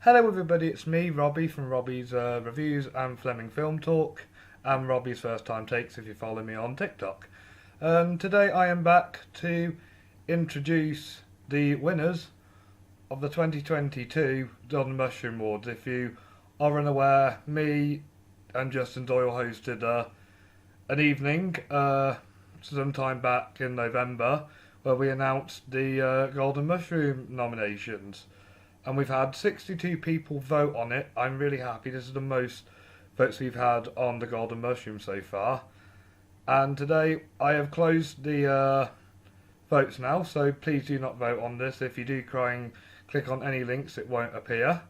Hello everybody, it's me, Robbie, from Robbie's Reviews and Fleming Film Talk, and Robbie's First Time Takes if you follow me on TikTok. Today I am back to introduce the winners of the 2022 Golden Murshroom Awards. If you are unaware, me and Justin Doyle hosted an evening some time back in November where we announced the Golden Mushroom nominations. And we've had 62 people vote on it. I'm really happy. This is the most votes we've had on the Golden Mushroom so far. And today I have closed the votes now, so please do not vote on this. If you do try and click on any links, it won't appear.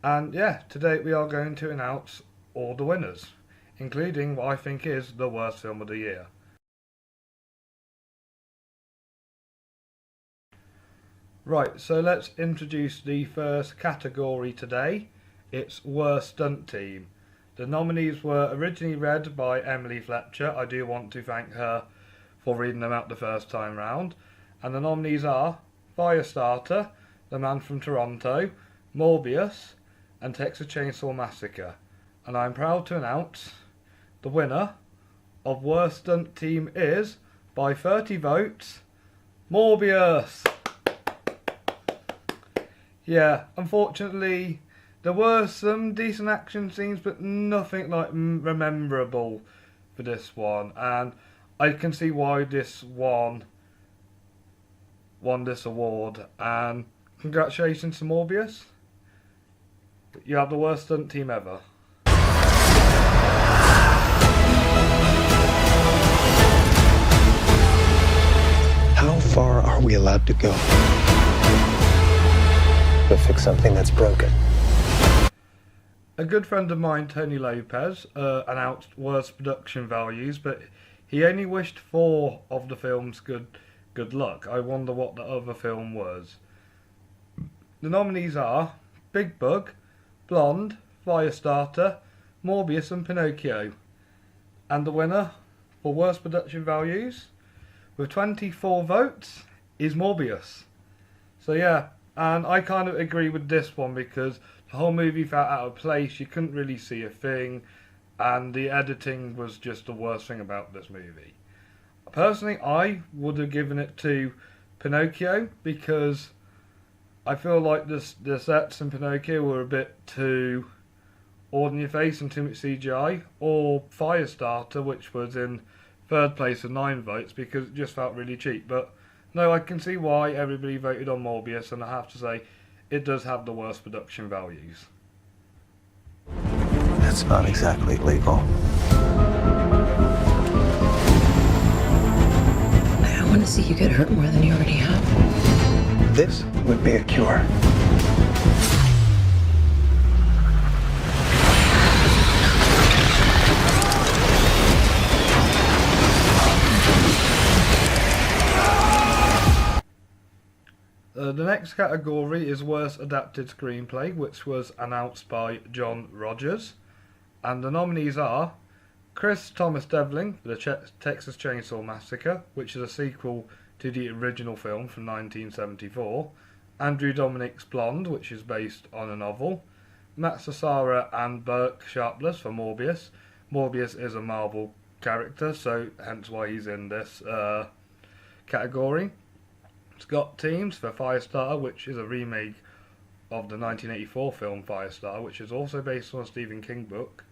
And yeah, today we are going to announce all the winners, including what I think is the worst film of the year. Right, so let's introduce the first category today. It's Worst Stunt Team. The nominees were originally read by Emily Fletcher. I do want to thank her for reading them out the first time round. And the nominees are Firestarter, The Man from Toronto, Morbius, and Texas Chainsaw Massacre. And I'm proud to announce the winner of Worst Stunt Team is, by 30 votes, Morbius! Yeah, unfortunately, there were some decent action scenes, but nothing like rememberable for this one. And I can see why this won this award. And congratulations to Morbius. You have the worst stunt team ever. How far are we allowed to go to fix something that's broken? A good friend of mine, Tony Lopez, announced worst production values, but he only wished 4 of the film's good luck. I wonder what the other film was. The nominees are Big Bug, Blonde, Firestarter, Morbius and Pinocchio. And the winner for worst production values, with 24 votes, is Morbius. So yeah, and I kind of agree with this one because the whole movie felt out of place. You couldn't really see a thing, and the editing was just the worst thing about this movie. Personally, I would have given it to Pinocchio because I feel like the sets in Pinocchio were a bit too all in your face and too much CGI, or Firestarter, which was in third place with 9 votes because it just felt really cheap. But no, I can see why everybody voted on Morbius, and I have to say, it does have the worst production values. That's not exactly legal. I don't want to see you get hurt more than you already have. This would be a cure. The next category is Worst Adapted Screenplay, which was announced by John Rogers. And the nominees are Chris Thomas Devlin for the Texas Chainsaw Massacre, which is a sequel to the original film from 1974. Andrew Dominik's Blonde, which is based on a novel. Matt Sassara and Burke Sharpless for Morbius. Morbius is a Marvel character, so hence why he's in this category. Scott Teems for Firestarter, which is a remake of the 1984 film Firestarter, which is also based on a Stephen King book.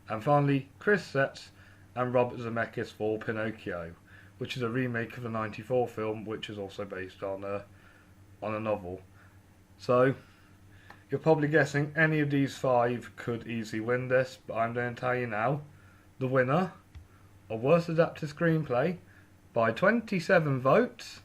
And finally, Chris Setz and Robert Zemeckis for Pinocchio, which is a remake of the 1994 film, which is also based on a novel. So, you're probably guessing any of these 5 could easily win this, but I'm going to tell you now, the winner of Worst Adapted Screenplay by 27 votes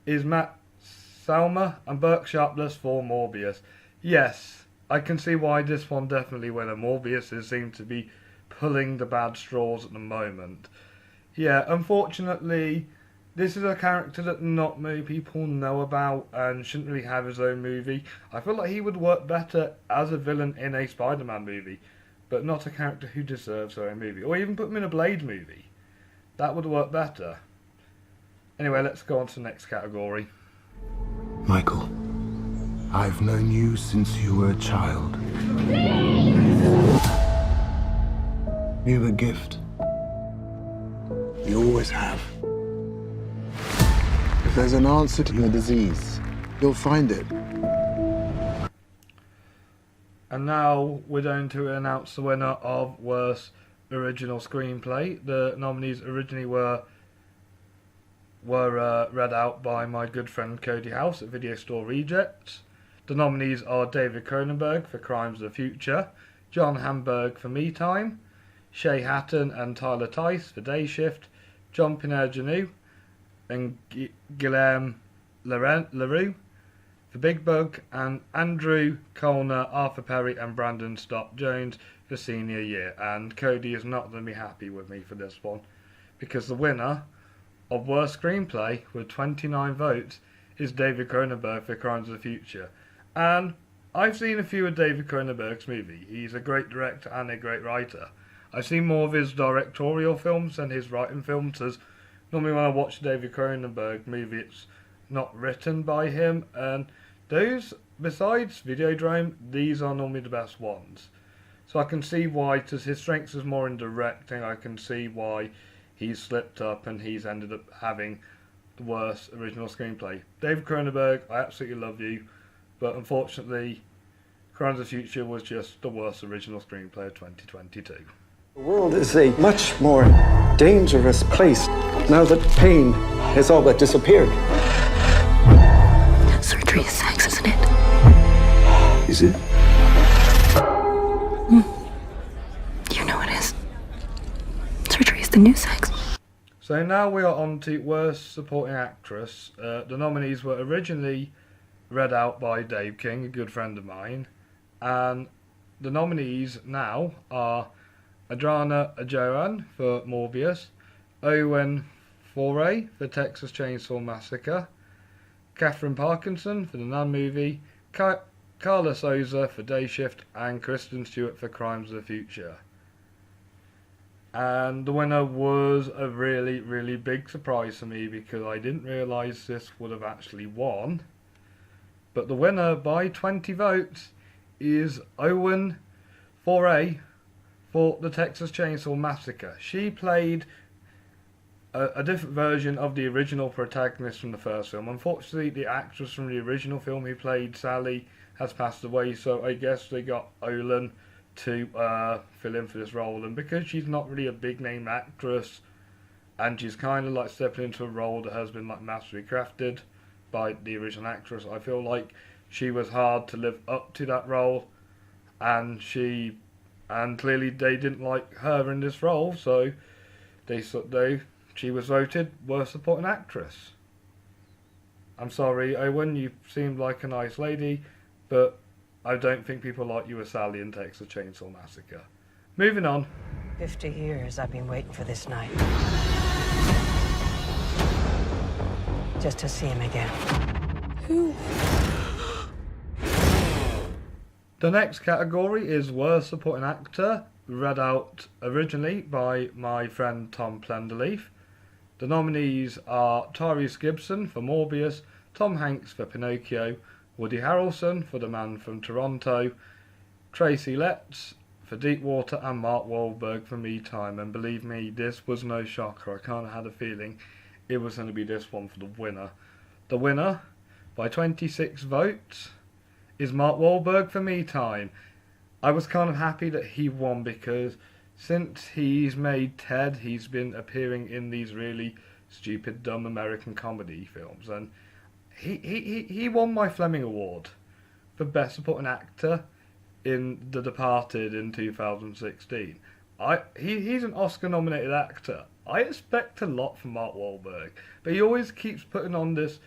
is Matt Salma and Burke Sharpless for Morbius. Yes, I can see why this one definitely won. Morbius seems to be pulling the bad straws at the moment. Yeah, unfortunately, this is a character that not many people know about and shouldn't really have his own movie. I feel like he would work better as a villain in a Spider-Man movie, but not a character who deserves her own movie. Or even put him in a Blade movie. That would work better. Anyway, let's go on to the next category. Michael, I've known you since you were a child. You're a gift. You always have. If there's an answer to your disease, you'll find it. And now we're going to announce the winner of Worst Original Screenplay. The nominees originally were read out by my good friend Cody House at Video Store Rejects. The nominees are David Cronenberg for Crimes of the Future, John Hamburg for Me Time, Shay Hatton and Tyler Tice for Day Shift, John Pinheiro and Guilherme LaRue for Big Bug, and Andrew Colner, Arthur Perry and Brandon Stott Jones for Senior Year. And Cody is not going to be happy with me for this one, because the winner of Worst Screenplay with 29 votes is David Cronenberg for Crimes of the Future. And I've seen a few of David Cronenberg's movies. He's a great director and a great writer. I've seen more of his directorial films than his writing films, as normally when I watch a David Cronenberg movie, it's not written by him, and those, besides Videodrome, these are normally the best ones. So I can see why, because his strength is more in directing, I can see why he's slipped up and he's ended up having the worst original screenplay. David Cronenberg, I absolutely love you, but unfortunately, Crimes of the Future was just the worst original screenplay of 2022. The world is a much more dangerous place now that pain has all but disappeared. Surgery is sex, isn't it? Is it? You know it is. Surgery is the new sex. So now we are on to Worst Supporting Actress. The nominees were originally read out by Dave King, a good friend of mine, and the nominees now are Adriana Ajoan for Morbius, Owen Foray for Texas Chainsaw Massacre, Catherine Parkinson for the Nun movie, Carla Souza for Day Shift, and Kristen Stewart for Crimes of the Future. And the winner was a really, really big surprise for me, because I didn't realise this would have actually won. But the winner by 20 votes is Owen Foray for the Texas Chainsaw Massacre. She played a different version of the original protagonist from the first film. Unfortunately, the actress from the original film who played Sally has passed away, so I guess they got Olin to fill in for this role. And because she's not really a big name actress, and she's kind of like stepping into a role that has been like masterly crafted by the original actress, I feel like she was hard to live up to that role, and clearly they didn't like her in this role, so she was voted Worst Supporting Actress. I'm sorry, Owen, you seemed like a nice lady, but I don't think people like you as Sally in Texas Chainsaw Massacre. Moving on. 50 years I've been waiting for this night. Just to see him again. Who? The next category is Worst Supporting Actor, read out originally by my friend Tom Plenderleaf. The nominees are Tyrese Gibson for Morbius, Tom Hanks for Pinocchio, Woody Harrelson for The Man from Toronto, Tracy Letts for Deepwater, and Mark Wahlberg for Me Time. And believe me, this was no shocker. I kind of had a feeling it was going to be this one for the winner. The winner, by 26 votes, is Mark Wahlberg for Me Time. I was kind of happy that he won, because since he's made Ted, he's been appearing in these really stupid, dumb American comedy films, and he won my Fleming Award for Best Supporting Actor in The Departed in 2016. He's an Oscar-nominated actor. I expect a lot from Mark Wahlberg, but he always keeps putting on this.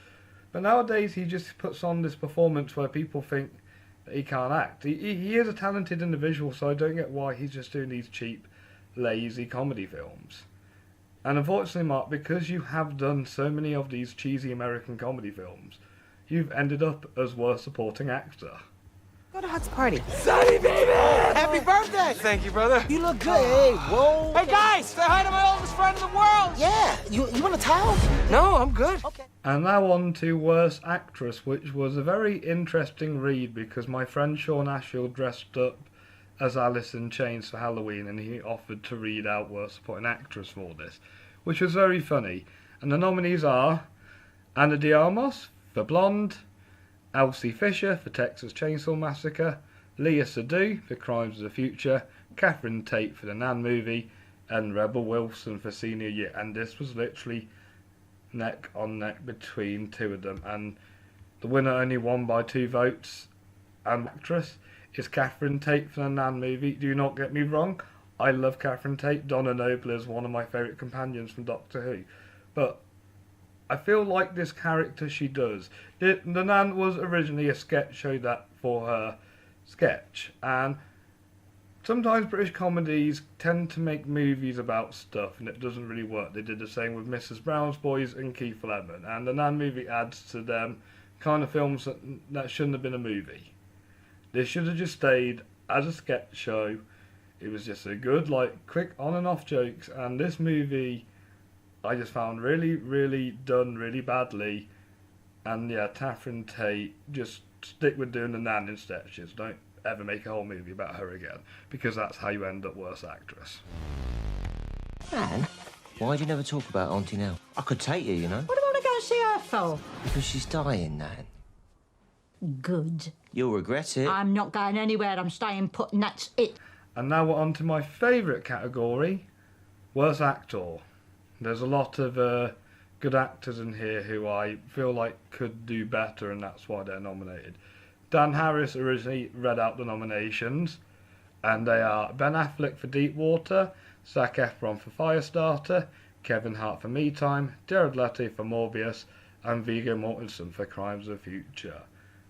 But nowadays he just puts on this performance where people think that he can't act. He is a talented individual, so I don't get why he's just doing these cheap, lazy comedy films. And unfortunately, Mark, because you have done so many of these cheesy American comedy films, you've ended up as Worst Supporting Actor. Go to Huck's party. Sonny, baby! Happy birthday! Thank you, brother. You look good. Hey, whoa. Hey, guys! Say hi to my oldest friend in the world! Yeah, you want a towel? No, I'm good. Okay. And now on to Worst Actress, which was a very interesting read because my friend Sean Ashfield dressed up as Alice in Chains for Halloween and he offered to read out Worst Supporting Actress for this, which was very funny. And the nominees are Ana de Armas for Blonde, Elsie Fisher for Texas Chainsaw Massacre, Leah Seydoux for Crimes of the Future, Catherine Tate for the Nan movie, and Rebel Wilson for Senior Year. And this was literally neck on neck between two of them, and the winner only won by 2 votes. And actress is Catherine Tate for the Nan movie. Do not get me wrong, I love Catherine Tate. Donna Noble is one of my favourite companions from Doctor Who, but I feel like this character she does. The Nan was originally a sketch show that for her sketch, and sometimes British comedies tend to make movies about stuff and it doesn't really work. They did the same with Mrs. Brown's Boys and Keith Lemon, and the Nan movie adds to them kind of films that shouldn't have been a movie. This should have just stayed as a sketch show. It was just a good, like, quick on and off jokes, and this movie I just found really done really badly. And yeah, Catherine Tate, just stick with doing the Nan in sketches. Don't ever make a whole movie about her again, because that's how you end up Worst Actress. Nan, why'd you never talk about Auntie Nell? I could take you, you know. What do you want to go and see her for? Because she's dying, Nan. Good. You'll regret it. I'm not going anywhere. I'm staying put, and that's it. And now we're on to my favourite category, Worst Actor. There's a lot of good actors in here who I feel like could do better, and that's why they're nominated. Dan Harris originally read out the nominations, and they are Ben Affleck for Deepwater, Zac Efron for Firestarter, Kevin Hart for Me Time, Jared Leto for Morbius, and Viggo Mortensen for Crimes of the Future.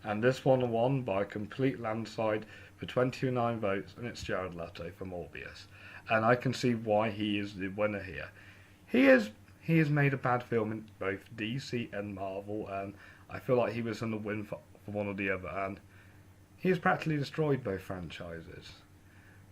And this one won by a complete landslide for 29 votes, and it's Jared Leto for Morbius. And I can see why he is the winner here. He has made a bad film in both DC and Marvel, and I feel like he was going to win for one or the other, and he has practically destroyed both franchises.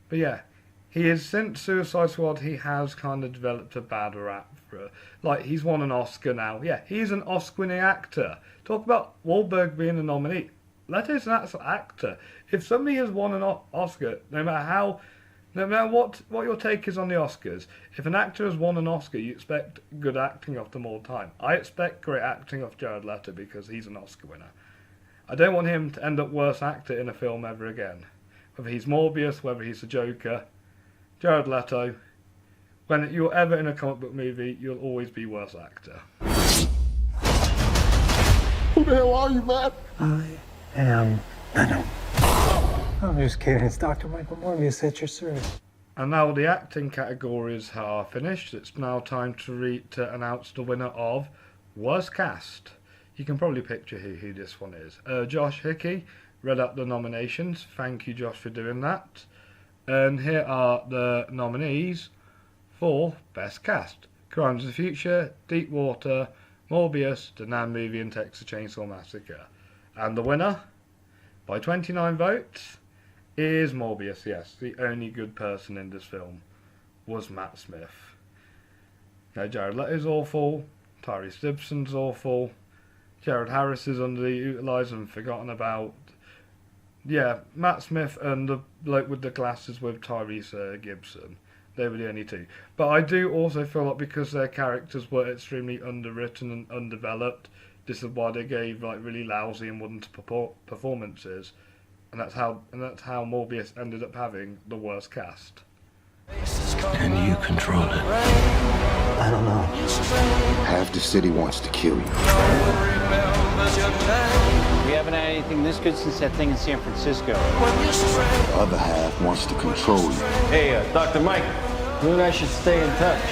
But yeah, he is, since Suicide Squad, he has kind of developed a bad rap for, like, he's won an Oscar now. Yeah, he's an Oscar-winning actor. Talk about Wahlberg being a nominee. Leto's an actual actor. If somebody has won an Oscar, no matter what your take is on the Oscars, if an actor has won an Oscar, you expect good acting off them all the time. I expect great acting off Jared Leto because he's an Oscar winner. I don't want him to end up worst actor in a film ever again. Whether he's Morbius, whether he's the Joker, Jared Leto, when you're ever in a comic book movie, you'll always be worst actor. Who the hell are you, man? I am Venom. I'm just kidding. It's Dr. Michael Morbius at your service. And now the acting categories are finished. It's now time to announce the winner of Worst Cast. You can probably picture who this one is. Josh Hickey read out the nominations. Thank you, Josh, for doing that. And here are the nominees for Best Cast: Crimes of the Future, Deepwater, Morbius, the Nan movie, and Texas Chainsaw Massacre. And the winner, by 29 votes, is Morbius. Yes, the only good person in this film was Matt Smith. Now, Jared Leto's awful, Tyrese Gibson's awful, Jared Harris is underutilised and forgotten about. Yeah, Matt Smith and the bloke with the glasses with Tyrese Gibson. They were the only two. But I do also feel like because their characters were extremely underwritten and undeveloped, this is why they gave like really lousy and wooden performances. And that's how Morbius ended up having the worst cast. Can you control it? I don't know. Half the city wants to kill you. We haven't had anything this good since that thing in San Francisco. The other half wants to control you. Hey, Dr. Mike, you and I should stay in touch.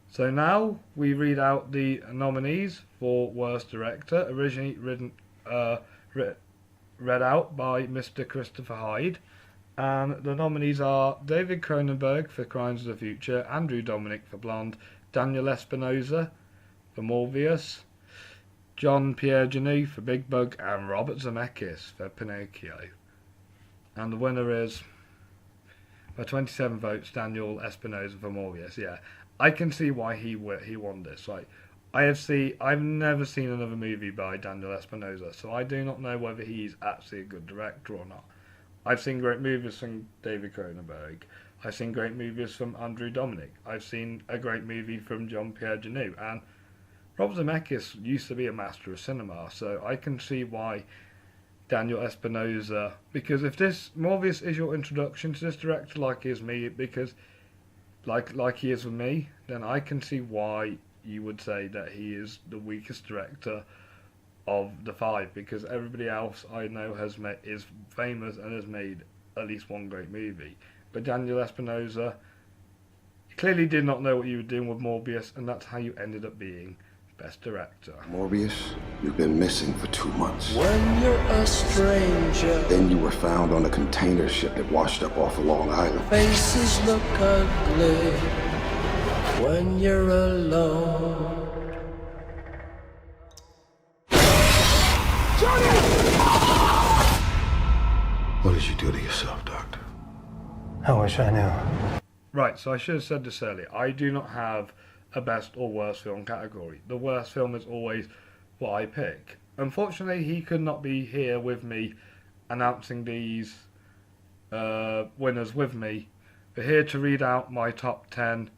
So now we read out the nominees for Worst Director, originally read out by Mr. Christopher Hyde. And the nominees are David Cronenberg for Crimes of the Future, Andrew Dominik for Blonde, Daniel Espinosa for Morbius, John Pierre Jeunet for Big Bug, and Robert Zemeckis for Pinocchio. And the winner is, by 27 votes, Daniel Espinosa for Morbius. Yeah, I can see why he won this. Like, I've never seen another movie by Daniel Espinosa, so I do not know whether he's actually a good director or not. I've seen great movies from David Cronenberg. I've seen great movies from Andrew Dominic. I've seen a great movie from John Pierre Jeunet, and Rob Zemeckis used to be a master of cinema, so I can see why Daniel Espinosa, because if this Morbius is your introduction to this director, like he is me, because like he is with me, then I can see why you would say that he is the weakest director of the five, because everybody else I know is famous and has made at least one great movie. But Daniel Espinosa clearly did not know what you were doing with Morbius, and that's how you ended up being Best Director. Morbius, you've been missing for 2 months. When you're a stranger, Then you were found on a container ship that washed up off of Long Island. faces look ugly. When you're alone. What did you do to yourself, Doctor? I wish I knew. Right, so I should have said this earlier. I do not have a best or worst film category. The worst film is always what I pick. Unfortunately, he could not be here with me announcing these winners with me. But here to read out my top 10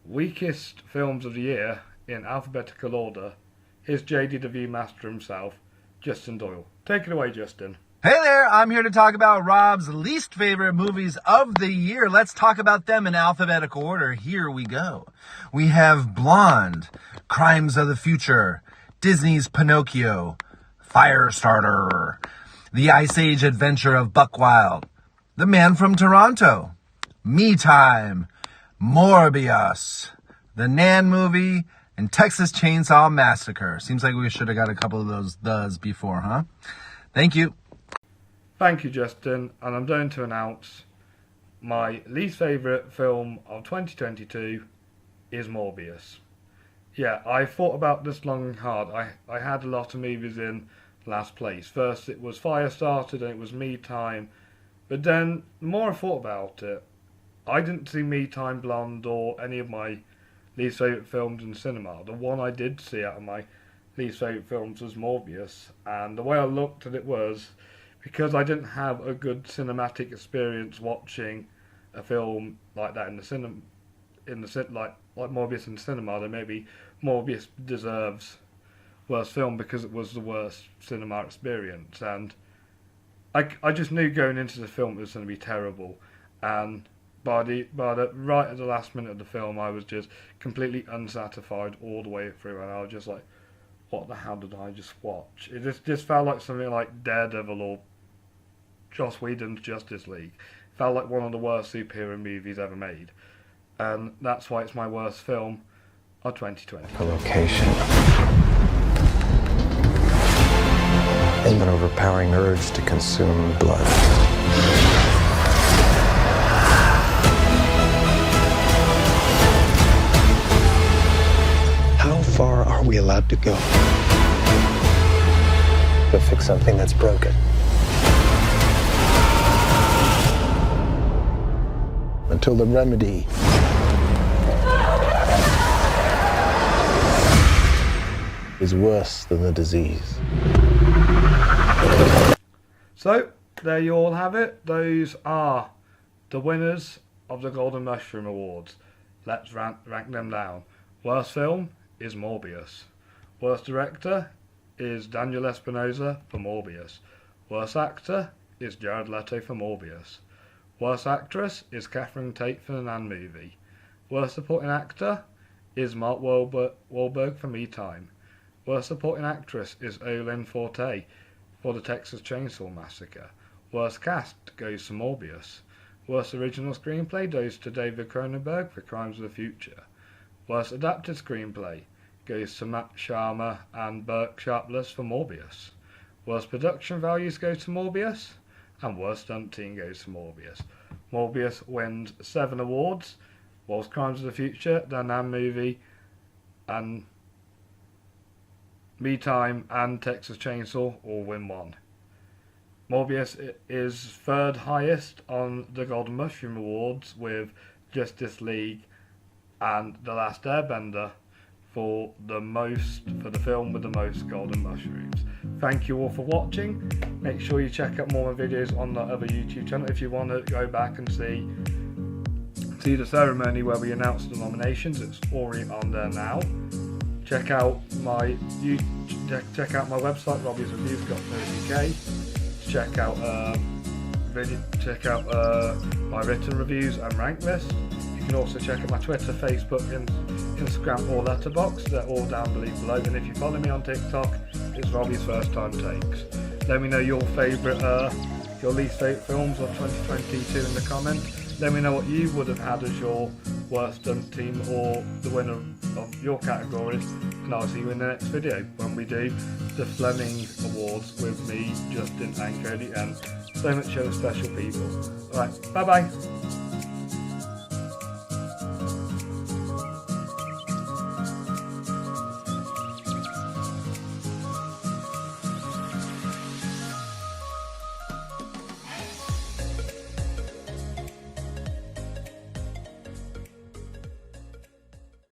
weakest films of the year in alphabetical order, here's JD the Viewmaster himself, Justin Doyle. Take it away, Justin. Hey there, I'm here to talk about Rob's least favorite movies of the year. Let's talk about them in alphabetical order. Here we go. We have Blonde, Crimes of the Future, Disney's Pinocchio, Firestarter, The Ice Age Adventure of Buck Wild, The Man from Toronto, Me Time, Morbius, The Nan Movie, and Texas Chainsaw Massacre. Seems like we should have got a couple of those does before, huh? Thank you. Thank you, Justin, and I'm going to announce my least favourite film of 2022 is Morbius. Yeah, I thought about this long and hard. I had a lot of movies in last place. First it was Firestarter, then it was Me Time, but then the more I thought about it, I didn't see Me Time, Blonde, or any of my least favourite films in cinema. The one I did see out of my least favourite films was Morbius, and the way I looked at it was, because I didn't have a good cinematic experience watching a film like that in the cinema, like Morbius in the cinema, then maybe Morbius deserves worst film because it was the worst cinema experience. And I just knew going into the film it was going to be terrible. And by the right at the last minute of the film, I was just completely unsatisfied all the way through, and I was just like, what the hell did I just watch? It just felt like something like Daredevil or Joss Whedon's Justice League. It felt like one of the worst superhero movies ever made. And that's why it's my worst film of 2020. A location. And an overpowering urge to consume blood. How far are we allowed to go? To fix something that's broken. Until the remedy is worse than the disease. So, there you all have it. Those are the winners of the Golden Murshroom Awards. Let's rank them down. Worst film is Morbius. Worst director is Daniel Espinosa for Morbius. Worst actor is Jared Leto for Morbius. Worst actress is Catherine Tate for the Nan Movie. Worst supporting actor is Mark Wahlberg for Me Time. Worst supporting actress is Olin Forte for the Texas Chainsaw Massacre. Worst cast goes to Morbius. Worst original screenplay goes to David Cronenberg for Crimes of the Future. Worst adapted screenplay goes to Matt Sharma and Burke Sharpless for Morbius. Worst production values go to Morbius. And worst stunt team goes to Morbius. Morbius wins 7 awards, whilst Crimes of the Future, the Nan Movie, and Me Time and Texas Chainsaw all win one. Morbius is third highest on the Golden Murshroom Awards, with Justice League and The Last Airbender for the film with the most golden mushrooms. Thank you all for watching. Make sure you check out more of my videos on the other YouTube channel if you want to go back and see the ceremony where we announced the nominations. It's already on there now. Check out my website, robbiesreviews.co.uk. Check out my written reviews and rank list. You can also check out my Twitter, Facebook, Instagram or Letterboxd. They're all down below. And if you follow me on TikTok, it's Robbie's First Time Takes. Let me know your least favourite films of 2022 in the comments. Let me know what you would have had as your worst stunt team or the winner of your categories. And I'll see you in the next video when we do the Fleming Awards with me, Justin and Cody, and so much other special people. Alright, bye bye.